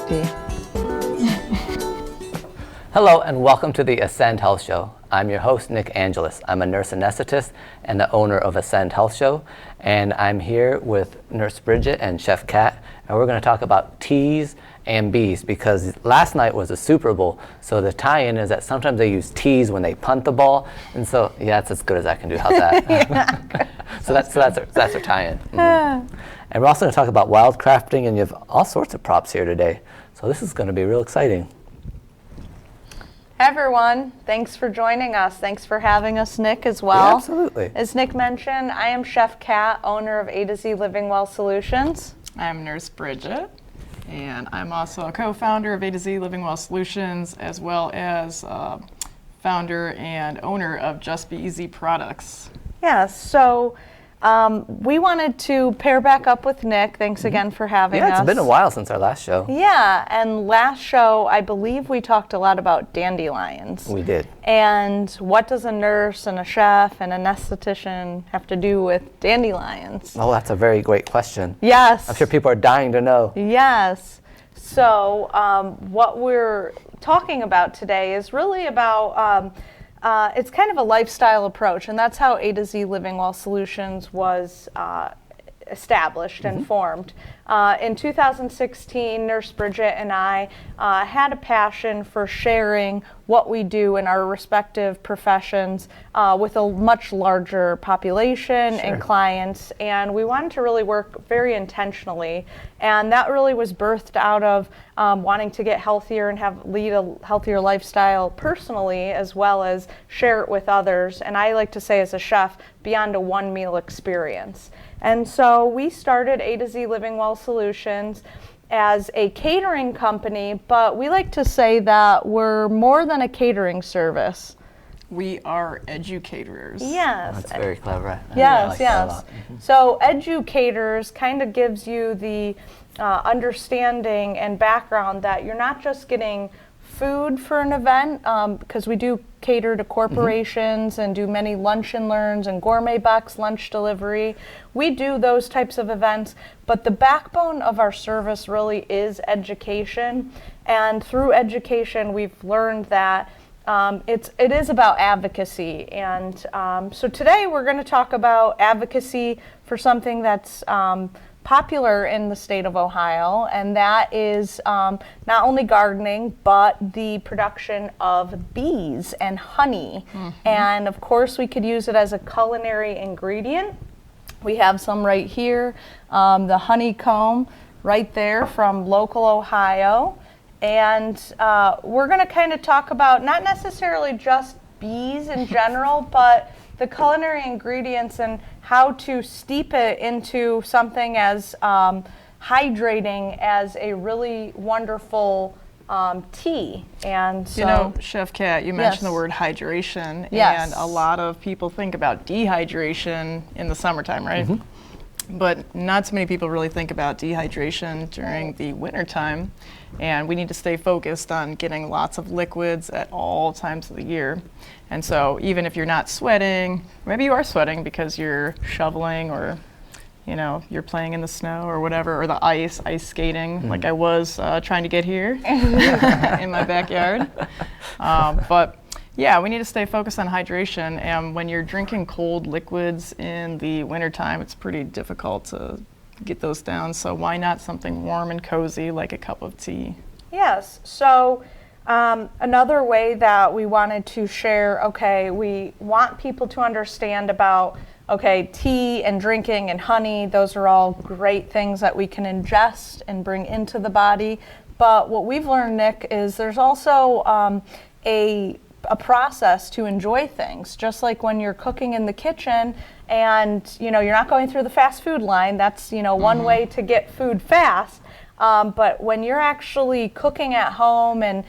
tasty. Hello and welcome to the Ascend Health Show. I'm your host, Nick Angelis. I'm a nurse anesthetist and the owner of Ascend Health Show. And I'm here with Nurse Bridget and Chef Cat. And we're going to talk about teas and bees because last night was the Super Bowl. So the tie-in is that sometimes they use teas when they punt the ball. And so, yeah, that's as good as I can do. How's that? So that's our tie-in. Mm-hmm. And we're also going to talk about wildcrafting, and you have all sorts of props here today. So this is going to be real exciting. Hey everyone, thanks for joining us. Thanks for having us, Nick, as well. Yeah, absolutely. As Nick mentioned, I am Chef Cat, owner of A to Z Living Well Solutions. I'm Nurse Bridget, and I'm also a co-founder of A to Z Living Well Solutions, as well as founder and owner of Just Be Easy Products. Yes, so we wanted to pair back up with Nick. Thanks again for having us. Yeah, it's been a while since our last show. Yeah, and last show, I believe we talked a lot about dandelions. We did. And what does a nurse and a chef and an anesthetician have to do with dandelions? Oh, that's a very great question. Yes. I'm sure people are dying to know. Yes. So what we're talking about today is really about it's kind of a lifestyle approach, and that's how A to Z Living Well Solutions was established and formed. In 2016, Nurse Bridget and I had a passion for sharing what we do in our respective professions with a much larger population and clients, and we wanted to really work very intentionally, and that really was birthed out of wanting to get healthier and lead a healthier lifestyle personally, as well as share it with others, and I like to say as a chef, beyond a one meal experience. And so we started A to Z Living Well Solutions as a catering company, but we like to say that we're more than a catering service. We are educators. Yes. That's very clever. Yes, I like yes. that a lot. So educators kind of gives you the understanding and background that you're not just getting food for an event, because we do cater to corporations and do many lunch and learns and gourmet bucks, lunch delivery. We do those types of events, but the backbone of our service really is education. And through education, we've learned that it is about advocacy. And so today we're going to talk about advocacy for something that's popular in the state of Ohio, and that is not only gardening, but the production of bees and honey. And of course, we could use it as a culinary ingredient. We have some right here, the honeycomb right there from local Ohio. And we're going to kind of talk about not necessarily just bees in general, but the culinary ingredients and how to steep it into something as hydrating as a really wonderful tea. And so, You know, Chef Cat, you mentioned the word hydration, and a lot of people think about dehydration in the summertime, right? But not so many people really think about dehydration during the wintertime, and we need to stay focused on getting lots of liquids at all times of the year. And so even if you're not sweating, maybe you are sweating because you're shoveling or you're playing in the snow or whatever, or the ice skating like I was trying to get here in my backyard. But yeah, we need to stay focused on hydration, and when you're drinking cold liquids in the wintertime, it's pretty difficult to get those down, so why not something warm and cozy like a cup of tea? Yes, so another way that we wanted to share, we want people to understand about, tea and drinking and honey, those are all great things that we can ingest and bring into the body, but what we've learned, Nick, is there's also a process to enjoy things, just like when you're cooking in the kitchen and you're not going through the fast food line. That's one way to get food fast, but when you're actually cooking at home and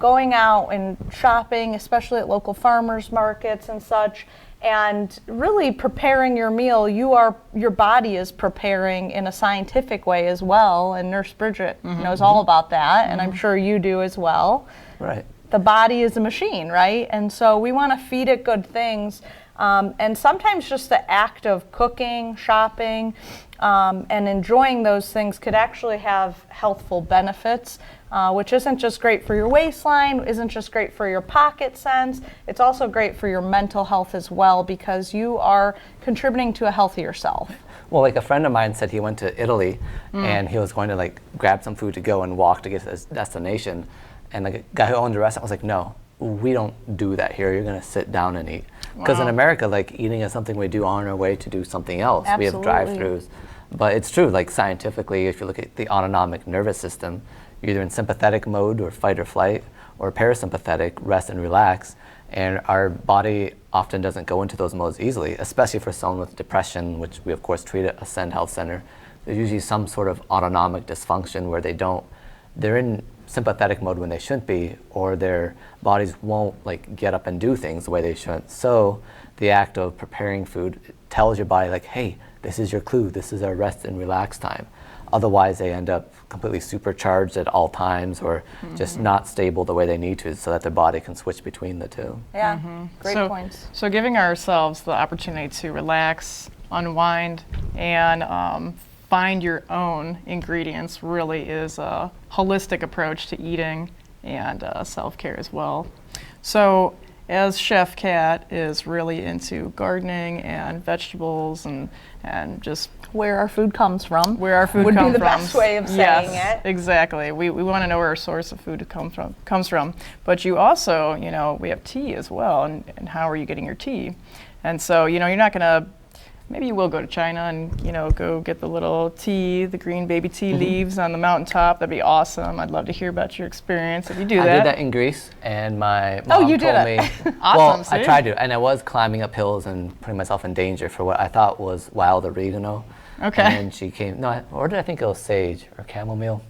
going out and shopping, especially at local farmers markets and such, and really preparing your meal, your body is preparing in a scientific way as well, and Nurse Bridget knows all about that, and I'm sure you do as well. Right. The body is a machine, right? And so we want to feed it good things And sometimes just the act of cooking, shopping, and enjoying those things could actually have healthful benefits, which isn't just great for your waistline, isn't just great for your pocket sense, it's also great for your mental health as well, because you are contributing to a healthier self. Well, like a friend of mine said he went to Italy and he was going to like grab some food to go and walk to get to his destination. And the guy who owned the restaurant was like, no, we don't do that here. You're going to sit down and eat. Because in America, like eating is something we do on our way to do something else. Absolutely. We have drive-throughs. But it's true, like scientifically, if you look at the autonomic nervous system, you're either in sympathetic mode or fight or flight, or parasympathetic, rest and relax. And our body often doesn't go into those modes easily, especially for someone with depression, which we of course treat at Ascend Health Center. There's usually some sort of autonomic dysfunction where they're in sympathetic mode when they shouldn't be, or their bodies won't like get up and do things the way they should. So the act of preparing food tells your body like, hey, this is your clue, this is our rest and relax time. Otherwise they end up completely supercharged at all times, or just not stable the way they need to, so that their body can switch between the two. Yeah, great points. So giving ourselves the opportunity to relax, unwind, and find your own ingredients really is a holistic approach to eating and self-care as well. So as Chef Cat is really into gardening and vegetables and just Where our food comes from. where our food would comes be the from. best way of saying it. Exactly. We want to know where our source of food comes from. But you also, we have tea as well, and how are you getting your tea? And so, you're not going to, maybe you will go to China and, go get the little tea, the green baby tea leaves on the mountaintop. That'd be awesome. I'd love to hear about your experience if you do that. I did that in Greece, and my mom you told did me. it. Well, Awesome, I see? tried to, and I was climbing up hills and putting myself in danger for what I thought was wild oregano. Okay. And she came, or did I think it was sage or chamomile?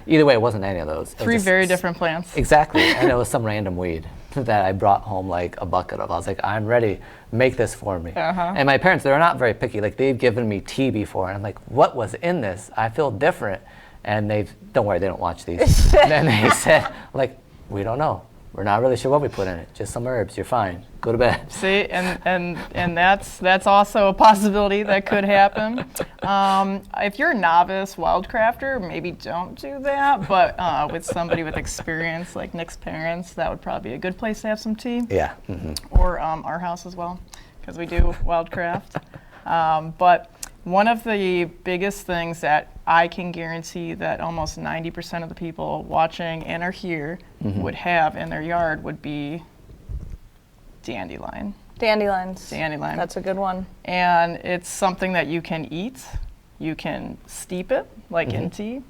Either way, it wasn't any of those. It was Three just very different plants. Exactly, and it was some random weed that I brought home like a bucket of. I was like, I'm ready, make this for me. And my parents, they're not very picky. Like they've given me tea before, and I'm like, what was in this? I feel different. And don't worry, they don't watch these. Then they said, like, we don't know. We're not really sure what we put in it. Just some herbs, you're fine. Go to bed. See, and that's also a possibility that could happen. If you're a novice wildcrafter, maybe don't do that. But with somebody with experience, like Nick's parents, that would probably be a good place to have some tea. Yeah. Or our house as well, because we do wildcraft. But one of the biggest things that I can guarantee that almost 90% of the people watching and are here would have in their yard would be dandelion. Dandelions. Dandelion. That's a good one. And it's something that you can eat. You can steep it, like in tea.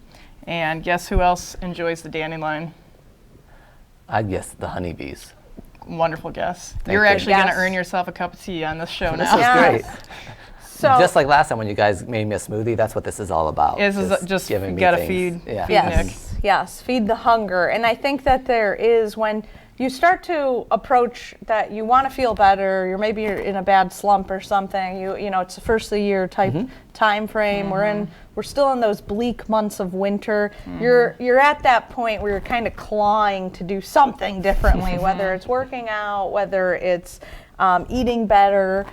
And guess who else enjoys the dandelion? I guess the honeybees. Wonderful guess. Thank You're you. actually going to Yes. earn yourself a cup of tea on this show This now. is Yes. great. So Just like last time when you guys made me a smoothie, that's what this is all about. This is just giving me gotta things. feed- Yeah. feed yes, feed the hunger. And I think that there is, when you start to approach that you want to feel better, you're in a bad slump or something, it's the first of the year type time frame. We're still in those bleak months of winter. You're at that point where you're kind of clawing to do something differently, whether it's working out, whether it's eating better,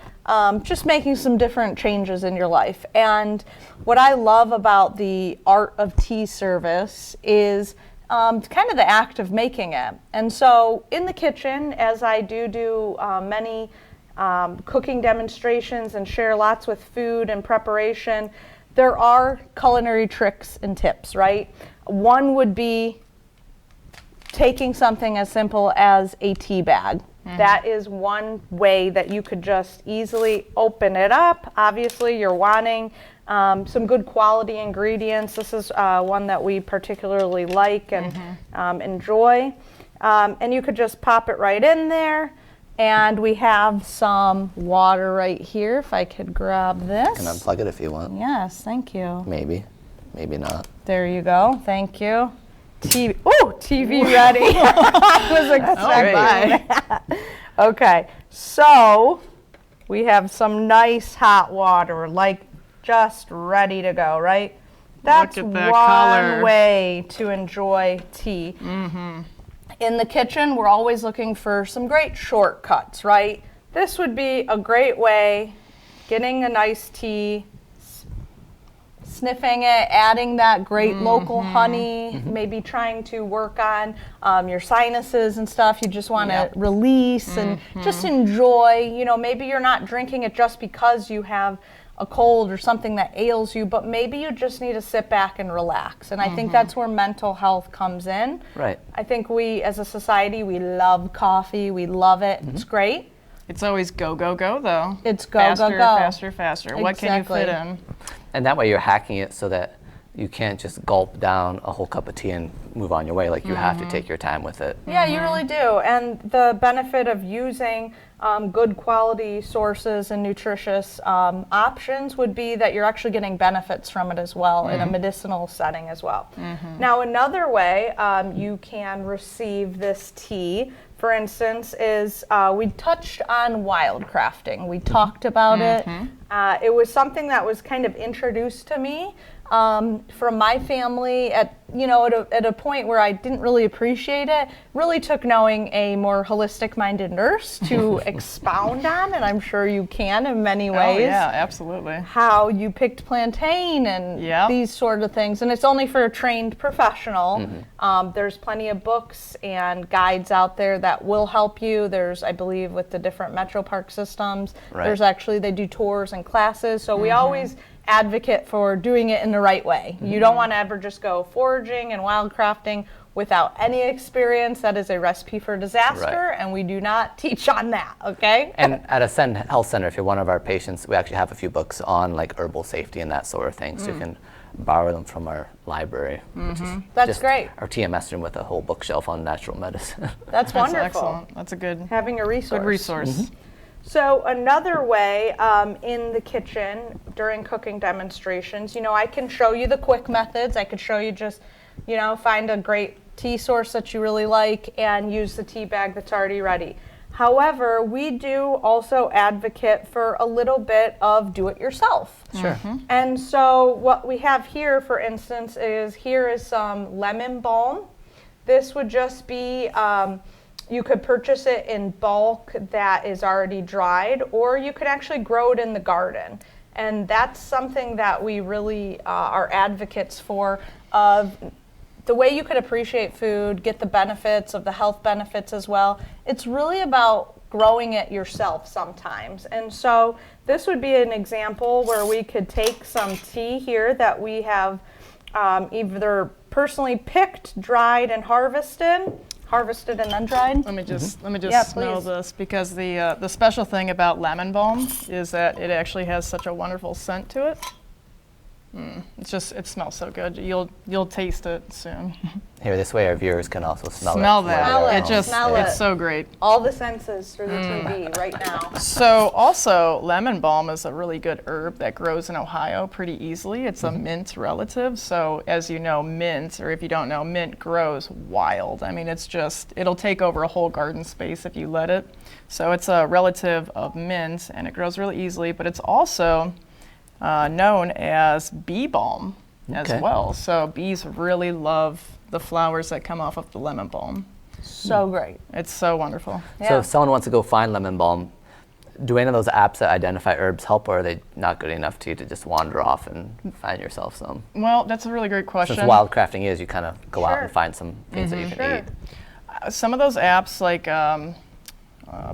just making some different changes in your life. And what I love about the Art of Tea service is kind of the act of making it. And so in the kitchen, as I do many cooking demonstrations and share lots with food and preparation, there are culinary tricks and tips, right? One would be taking something as simple as a tea bag. That is one way that you could just easily open it up. Obviously, you're wanting some good quality ingredients. This is one that we particularly like and enjoy. And you could just pop it right in there. And we have some water right here, if I could grab this. You can unplug it if you want. Yes, thank you. Maybe not. There you go. Thank you. TV ready. I was expecting that. Okay, so we have some nice hot water, like just ready to go, right? That's Look at that one color. way to enjoy tea. In the kitchen, we're always looking for some great shortcuts, right? this would be a great way, getting a nice tea, sniffing it, adding that great local honey, maybe trying to work on your sinuses and stuff. You just want to release and just enjoy. You know, maybe you're not drinking it just because you have a cold or something that ails you, but maybe you just need to sit back and relax. And I think that's where mental health comes in. Right. I think we, as a society, we love coffee. We love it. It's great. It's always go, go, go, though. It's go, faster, go, go. Faster, faster. Exactly. What can you fit in? And that way you're hacking it so that you can't just gulp down a whole cup of tea and move on your way. Like you have to take your time with it. Yeah, you really do. And the benefit of using good quality sources and nutritious options would be that you're actually getting benefits from it as well in a medicinal setting as well. Now, another way you can receive this tea, for instance, is we touched on wildcrafting. We talked about it. It was something that was kind of introduced to me from my family at a point where I didn't really appreciate it. Really took knowing a more holistic minded nurse to expound on, and I'm sure you can in many ways. Oh yeah, absolutely. How you picked plantain and these sort of things, and it's only for a trained professional. There's plenty of books and guides out there that will help you. There's, I believe, with the different Metro Park systems, there's actually, they do tours and classes, so we always advocate for doing it in the right way. You don't want to ever just go foraging and wildcrafting without any experience. That is a recipe for disaster, and we do not teach on that, okay? And at Ascend Health Center, if you're one of our patients, we actually have a few books on like herbal safety and that sort of thing, so you can borrow them from our library. Which is That's just great. Our TMS room with a whole bookshelf on natural medicine. That's wonderful. Excellent. That's a good Having a resource. Good resource. So another way in the kitchen during cooking demonstrations, I can show you the quick methods. I could show you just, find a great tea source that you really like and use the tea bag that's already ready. However, we do also advocate for a little bit of do-it-yourself. Sure. And so what we have here, for instance, here is some lemon balm. This would just be, you could purchase it in bulk that is already dried, or you could actually grow it in the garden. And that's something that we really are advocates for, of the way you could appreciate food, get the benefits of the health benefits as well. It's really about growing it yourself sometimes. And so this would be an example where we could take some tea here that we have either personally picked, dried, and harvested and then dried. Let me just Yeah, smell please. this, because the special thing about lemon balm is that it actually has such a wonderful scent to it. It smells so good. You'll taste it soon. Here, this way our viewers can also smell it. Smell that. Smell it. It's it. so great. All the senses through the TV right now. So also, lemon balm is a really good herb that grows in Ohio pretty easily. It's a mint relative. So as you know, mint, or if you don't know, mint grows wild. I mean, it'll take over a whole garden space if you let it. So it's a relative of mint, and it grows really easily, but it's also known as bee balm as well. So bees really love the flowers that come off of the lemon balm. So great. It's so wonderful. So if someone wants to go find lemon balm, do any of those apps that identify herbs help, or are they not good enough to just wander off and find yourself some? Well, that's a really great question. Since wildcrafting is, you kind of go out and find some things that you can eat. Some of those apps, like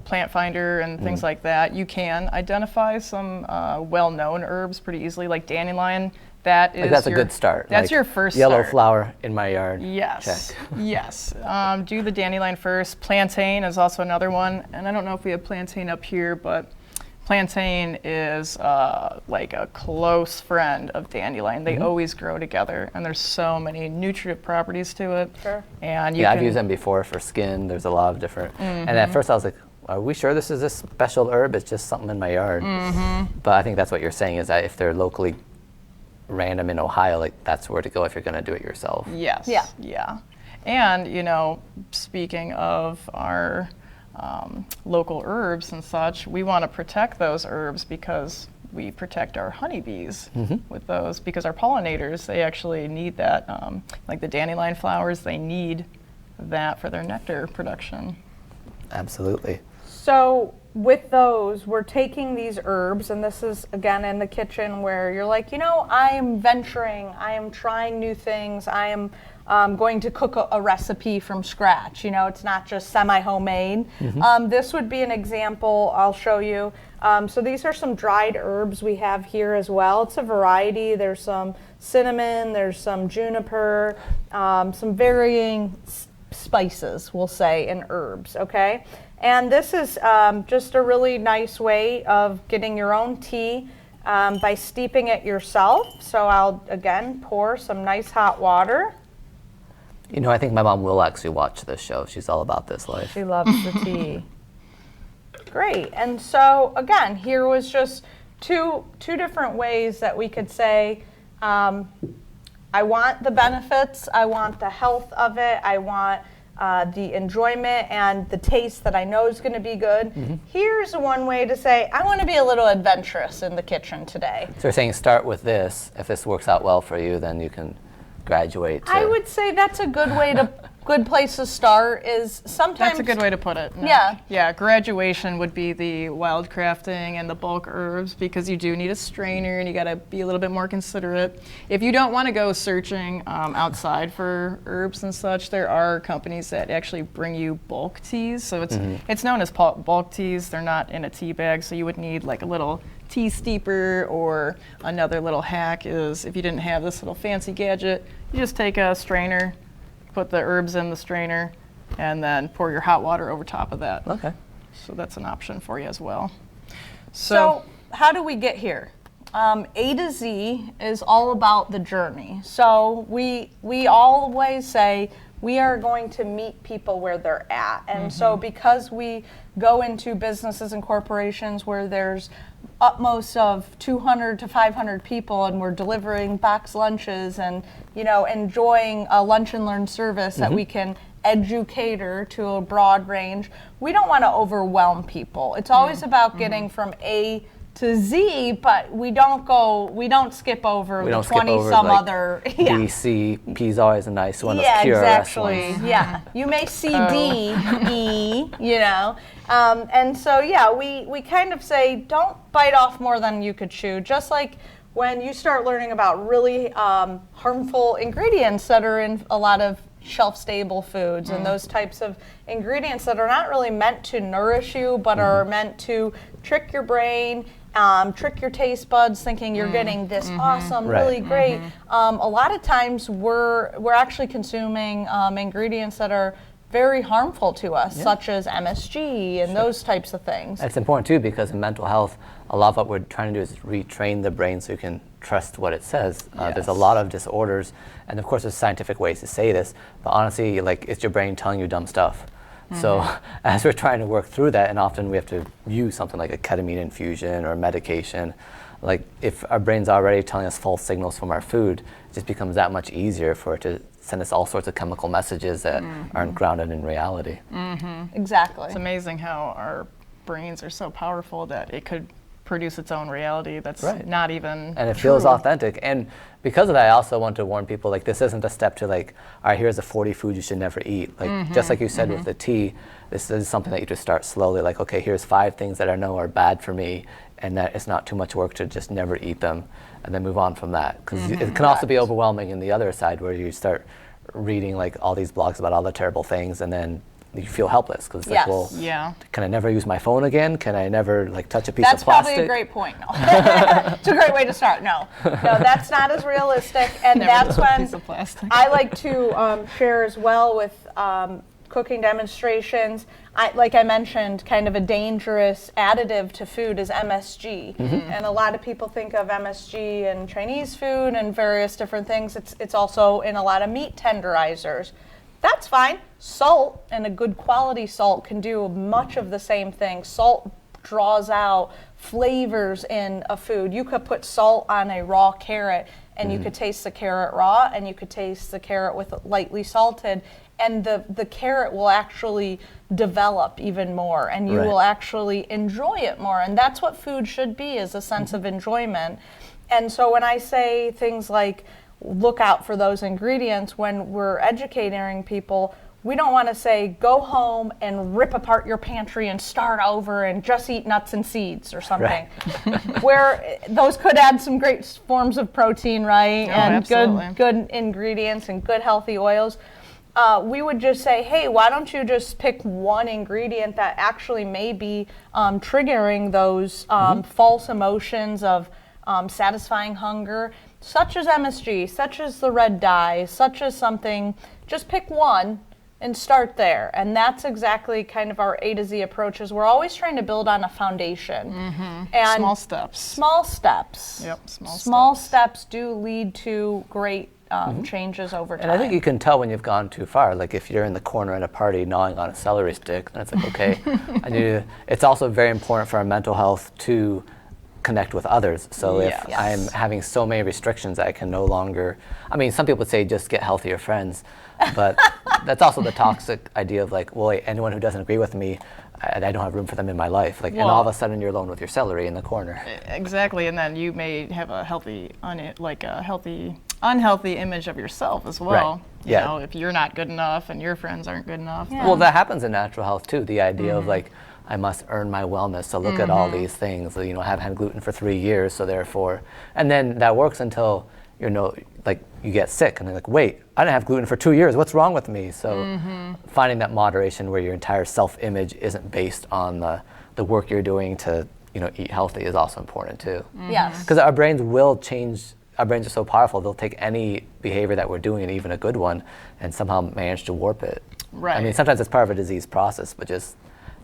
Plant Finder and things like that, you can identify some well-known herbs pretty easily, like dandelion. That's a good start. That's your first yellow start. flower in my yard. Yes. Check. Yes. Do the dandelion first. Plantain is also another one, and I don't know if we have plantain up here, but plantain is like a close friend of dandelion. They always grow together, and there's so many nutritive properties to it. Sure. And I've used them before for skin. There's a lot of different. And at first I was like, are we sure this is a special herb? It's just something in my yard. But I think that's what you're saying, is that if they're locally random in Ohio, like that's where to go if you're going to do it yourself. Yes. Yeah. Yeah. And, speaking of our local herbs and such, we want to protect those herbs because we protect our honeybees with those, because our pollinators, they actually need that. Like the dandelion flowers, they need that for their nectar production. Absolutely. So with those, we're taking these herbs, and this is again in the kitchen where you're like, I am venturing, I am trying new things, I am going to cook a recipe from scratch. It's not just semi-homemade. This would be an example I'll show you. So these are some dried herbs we have here as well. It's a variety. There's some cinnamon, there's some juniper, some varying spices, we'll say, and herbs, okay? And this is just a really nice way of getting your own tea by steeping it yourself. So I'll, again, pour some nice hot water. I think my mom will actually watch this show. She's all about this life. She loves the tea. Great. And so, again, here was just two different ways that we could say, I want the benefits, I want the health of it, I want the enjoyment and the taste that I know is going to be good. Here's one way to say, I want to be a little adventurous in the kitchen today. So you're saying start with this. If this works out well for you, then you can graduate to... I would say that's a good place to start. Is sometimes That's a good way to put it. Yeah, graduation would be the wildcrafting and the bulk herbs, because you do need a strainer and you got to be a little bit more considerate. If you don't want to go searching outside for herbs and such, there are companies that actually bring you bulk teas. So it's known as bulk teas. They're not in a tea bag, so you would need like a little tea steeper, or another little hack is, if you didn't have this little fancy gadget, you just take a strainer, put the herbs in the strainer, and then pour your hot water over top of that. Okay. So that's an option for you as well. So how do we get here? A to Z is all about the journey. So we always say we are going to meet people where they're at. And so because we go into businesses and corporations where there's utmost of 200 to 500 people, and we're delivering box lunches and enjoying a lunch and learn service that we can educator to a broad range, we don't want to overwhelm people. It's always about getting from A to Z, but we don't skip over the 20-some like other. B, C, P is always a nice one. Yeah, of pure exactly. Yeah, you may see D, E, and so we kind of say don't bite off more than you could chew. Just like when you start learning about really harmful ingredients that are in a lot of shelf-stable foods and those types of ingredients that are not really meant to nourish you, but are meant to trick your brain, trick your taste buds, thinking you're getting this awesome, really great. A lot of times we're actually consuming ingredients that are very harmful to us, such as MSG and those types of things. It's important too, because in mental health, a lot of what we're trying to do is retrain the brain so you can trust what it says. There's a lot of disorders, and of course there's scientific ways to say this, but honestly, like, it's your brain telling you dumb stuff. So as we're trying to work through that, and often we have to use something like a ketamine infusion or medication, like if our brain's already telling us false signals from our food, it just becomes that much easier for it to send us all sorts of chemical messages that aren't grounded in reality. Exactly. It's amazing how our brains are so powerful that it could produce its own reality that's not even and it true. feels authentic. And because of that, I also want to warn people, like, this isn't a step to like, all right, here's the 40 foods you should never eat. Like just like you said with the tea, this is something that you just start slowly, like, okay, here's 5 things that I know are bad for me, and that it's not too much work to just never eat them, and then move on from that. Because it can also be overwhelming in the other side, where you start reading like all these blogs about all the terrible things, and then you feel helpless, because like, well, can I never use my phone again? Can I never like touch a piece of plastic? That's probably a great point. No. It's a great way to start. No, that's not as realistic, and that's when I like to share as well with cooking demonstrations. Like I mentioned, kind of a dangerous additive to food is MSG, and a lot of people think of MSG in Chinese food and various different things. It's also in a lot of meat tenderizers. That's fine. Salt, and a good quality salt, can do much of the same thing. Salt draws out flavors in a food. You could put salt on a raw carrot, and you could taste the carrot raw, and you could taste the carrot with lightly salted, and the carrot will actually develop even more, and you will actually enjoy it more. And that's what food should be, is a sense of enjoyment. And so when I say things like, look out for those ingredients, when we're educating people, we don't want to say, go home and rip apart your pantry and start over and just eat nuts and seeds or something. Right. Where those could add some great forms of protein, right? Oh, and absolutely. good ingredients and good healthy oils. We would just say, hey, why don't you just pick one ingredient that actually may be triggering those false emotions of satisfying hunger, such as MSG, such as the red dye, such as something. Just pick one and start there. And that's exactly kind of our A to Z approach, is we're always trying to build on a foundation. And small steps. Small steps. Yep, small steps do lead to great changes over time. And I think you can tell when you've gone too far. Like if you're in the corner at a party gnawing on a celery stick, then it's like, okay, I need to. It's also very important for our mental health to connect with others. So if I'm having so many restrictions that I can no longer, I mean, some people say just get healthier friends, but that's also the toxic idea of like, well, wait, anyone who doesn't agree with me, I don't have room for them in my life. Like, and all of a sudden you're alone with your celery in the corner. Exactly, and then you may have a unhealthy image of yourself as well. Right. You know, if you're not good enough and your friends aren't good enough. Well, that happens in natural health too. The idea of like, I must earn my wellness. So look at all these things. You know, I haven't had gluten for 3 years, so therefore, and then that works until like you get sick, and they're like, wait, I didn't have gluten for 2 years. What's wrong with me? So finding that moderation where your entire self-image isn't based on the work you're doing to eat healthy is also important too. Yes. Because our brains will change. Our brains are so powerful; they'll take any behavior that we're doing, and even a good one, and somehow manage to warp it. Right. I mean, sometimes it's part of a disease process, but just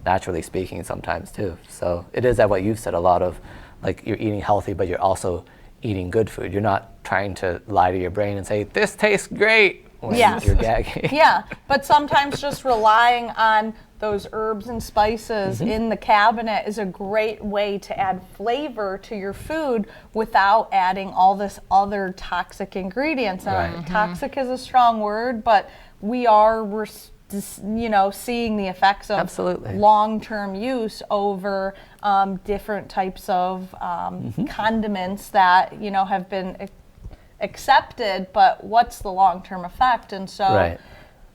naturally speaking sometimes too. So it is that what you've said, a lot of like you're eating healthy, but you're also eating good food. You're not trying to lie to your brain and say, this tastes great when you're gagging. Yeah, but sometimes just relying on those herbs and spices in the cabinet is a great way to add flavor to your food without adding all this other toxic ingredients. Toxic is a strong word, but we are seeing the effects of long-term use over different types of condiments that have been accepted, but what's the long-term effect? And so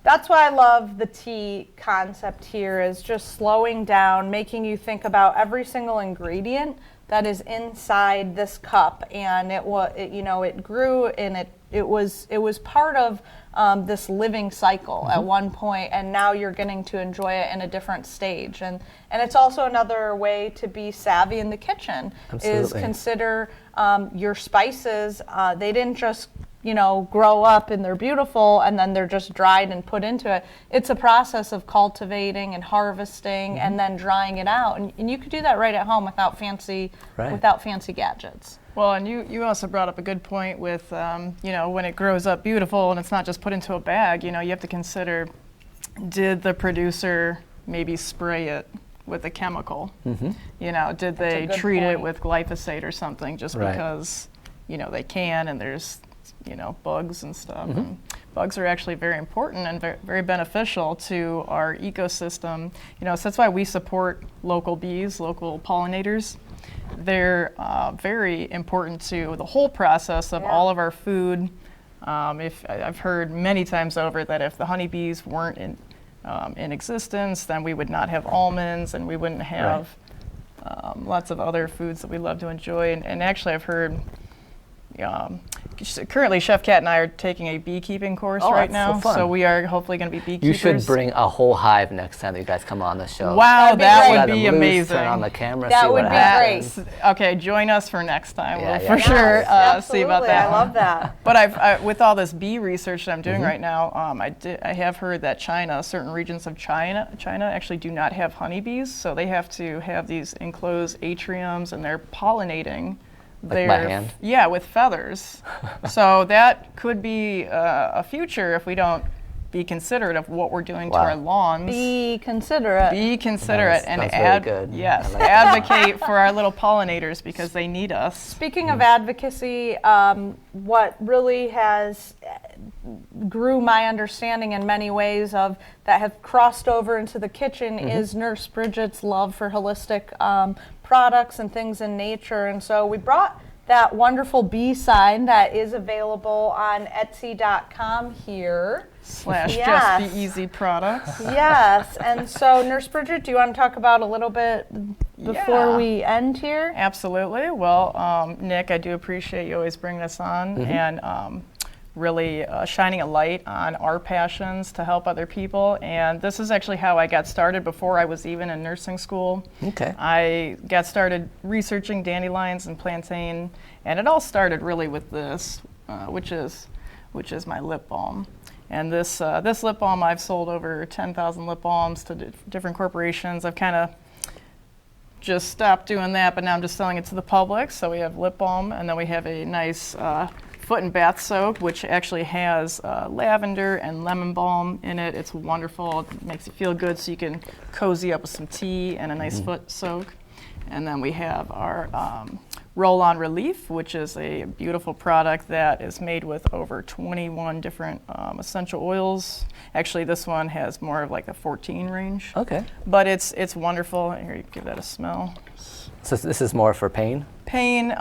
that's why I love the tea concept here, is just slowing down, making you think about every single ingredient that is inside this cup, and it grew and it was part of this living cycle at one point, and now you're getting to enjoy it in a different stage. And it's also another way to be savvy in the kitchen. Is consider your spices. They didn't just grow up and they're beautiful and then they're just dried and put into it. It's a process of cultivating and harvesting and then drying it out. And you could do that right at home without fancy gadgets. Well, and you also brought up a good point with, when it grows up beautiful and it's not just put into a bag, you have to consider, did the producer maybe spray it with a chemical? Did they treat it with glyphosate or something just because, they can, and there's, bugs and stuff. And bugs are actually very important and very beneficial to our ecosystem. So that's why we support local bees, local pollinators. They're very important to the whole process of all of our food. If I've heard many times over that if the honeybees weren't in existence, then we would not have almonds, and we wouldn't have lots of other foods that we love to enjoy. And actually, I've heard. Currently, Chef Cat and I are taking a beekeeping course right now, so we are hopefully going to be beekeepers. You should bring a whole hive next time that you guys come on the show. Wow, that would be amazing. Turn on the camera. That would be great. Okay, join us for next time. We'll for sure see about that. I love that. But I with all this bee research that I'm doing right now, I have heard that certain regions of China actually do not have honeybees, so they have to have these enclosed atriums, and they're pollinating. Like by hand? Yeah, with feathers. So that could be a future if we don't be considerate of what we're doing to our lawns. Be considerate. Be considerate and yes, advocate for our little pollinators because they need us. Speaking of advocacy, what really has grew my understanding in many ways of that have crossed over into the kitchen is Nurse Bridget's love for holistic products and things in nature. And so we brought that wonderful bee sign that is available on Etsy.com here. / Just Be Easy products. Yes, and so Nurse Bridget, do you want to talk about a little bit before we end here? Absolutely. Well, Nick, I do appreciate you always bringing us on and really shining a light on our passions to help other people. And this is actually how I got started before I was even in nursing school. Okay. I got started researching dandelions and plantain, and it all started really with this, which is my lip balm. And this lip balm, I've sold over 10,000 lip balms to different corporations. I've kind of just stopped doing that, but now I'm just selling it to the public. So we have lip balm, and then we have a nice foot and bath soap, which actually has lavender and lemon balm in it. It's wonderful. It makes you feel good, so you can cozy up with some tea and a nice foot soak. And then we have our Roll-On Relief, which is a beautiful product that is made with over 21 different essential oils. Actually, this one has more of like a 14 range. Okay. But it's wonderful. Here, you give that a smell. So this is more for pain? Pain.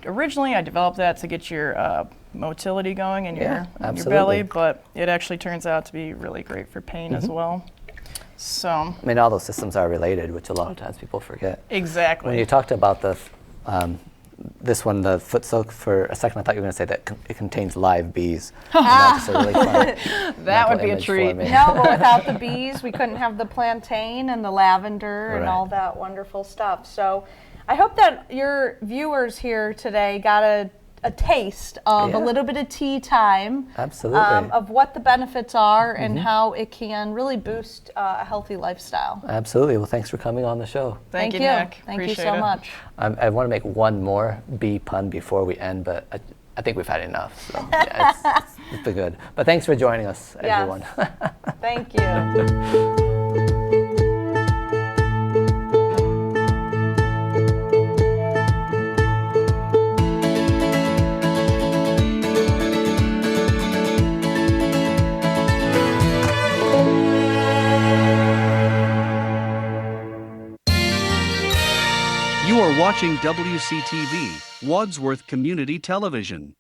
Originally, I developed that to get your motility going in your absolutely. belly, but it actually turns out to be really great for pain as well. So. I mean, all those systems are related, which a lot of times people forget. Exactly. When you talked about this one, the foot soak, for a second I thought you were going to say that it contains live bees. That's a really fun that would be a image for treat. me. No, but without the bees, we couldn't have the plantain and the lavender and Right. all that wonderful stuff. So I hope that your viewers here today got a taste of a little bit of tea time. Absolutely. Of what the benefits are and how it can really boost a healthy lifestyle. Absolutely. Well, thanks for coming on the show. Thank you, Nick. Thank you Appreciate so it. much. I want to make one more bee pun before we end, but I think we've had enough. So yeah, it's been good. But thanks for joining us, everyone. Thank you. You are watching WCTV, Wadsworth Community Television.